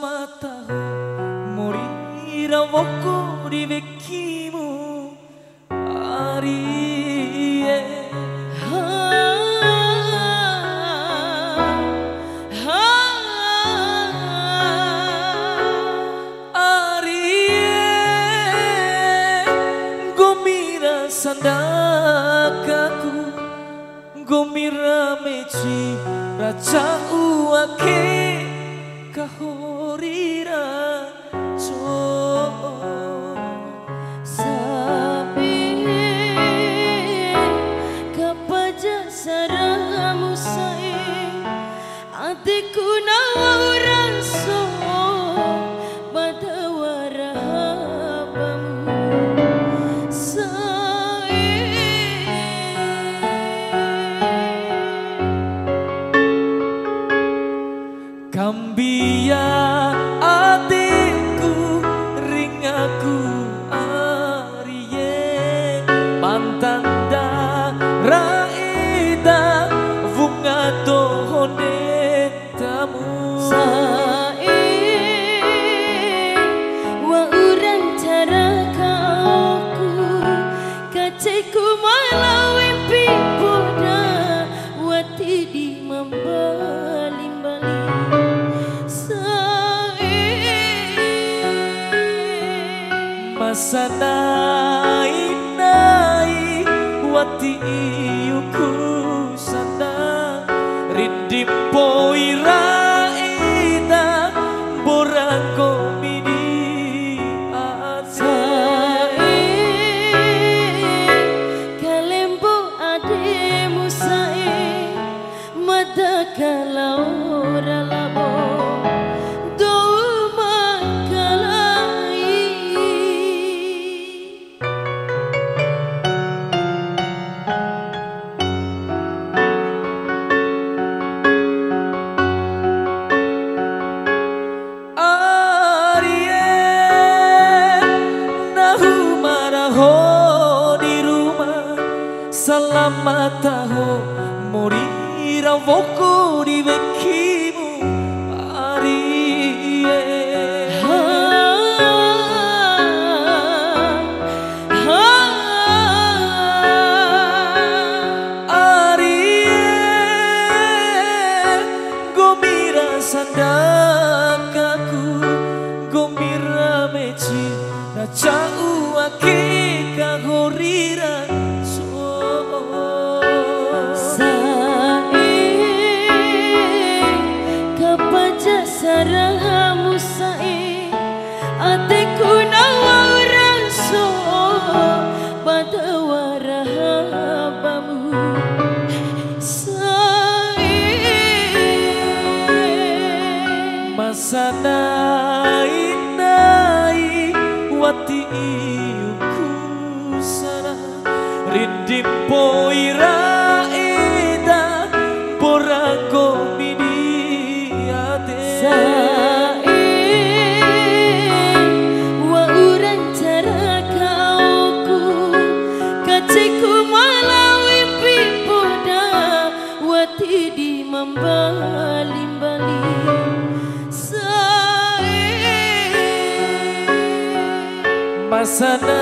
Salamata morira voko di vecchimu arie gomira sandakaku gomira meci raja uake kahorira so sabi kapaja saramu sai atiku nawaran so badawarahabamu Kambia adikku ringaku arie pantanda raida bunga tohone tamu sae wa uran carakaku kaceku malawin pipoda wati di membali-bali masanai wati iyuku sana rindipo iraida borako midi sae kalembo ademu sae mata kalau ralabo Salamata morira voko di vecchimu arie arie gomira sandakaku gomira meci raja uake kahorira saramu sae atiku nawaran so badawarahabamu sae masanai wati iyuku sana rindipo iraida borako sae wa uran carakaku kaceku malawin pipoda wati di membali-bali sae masana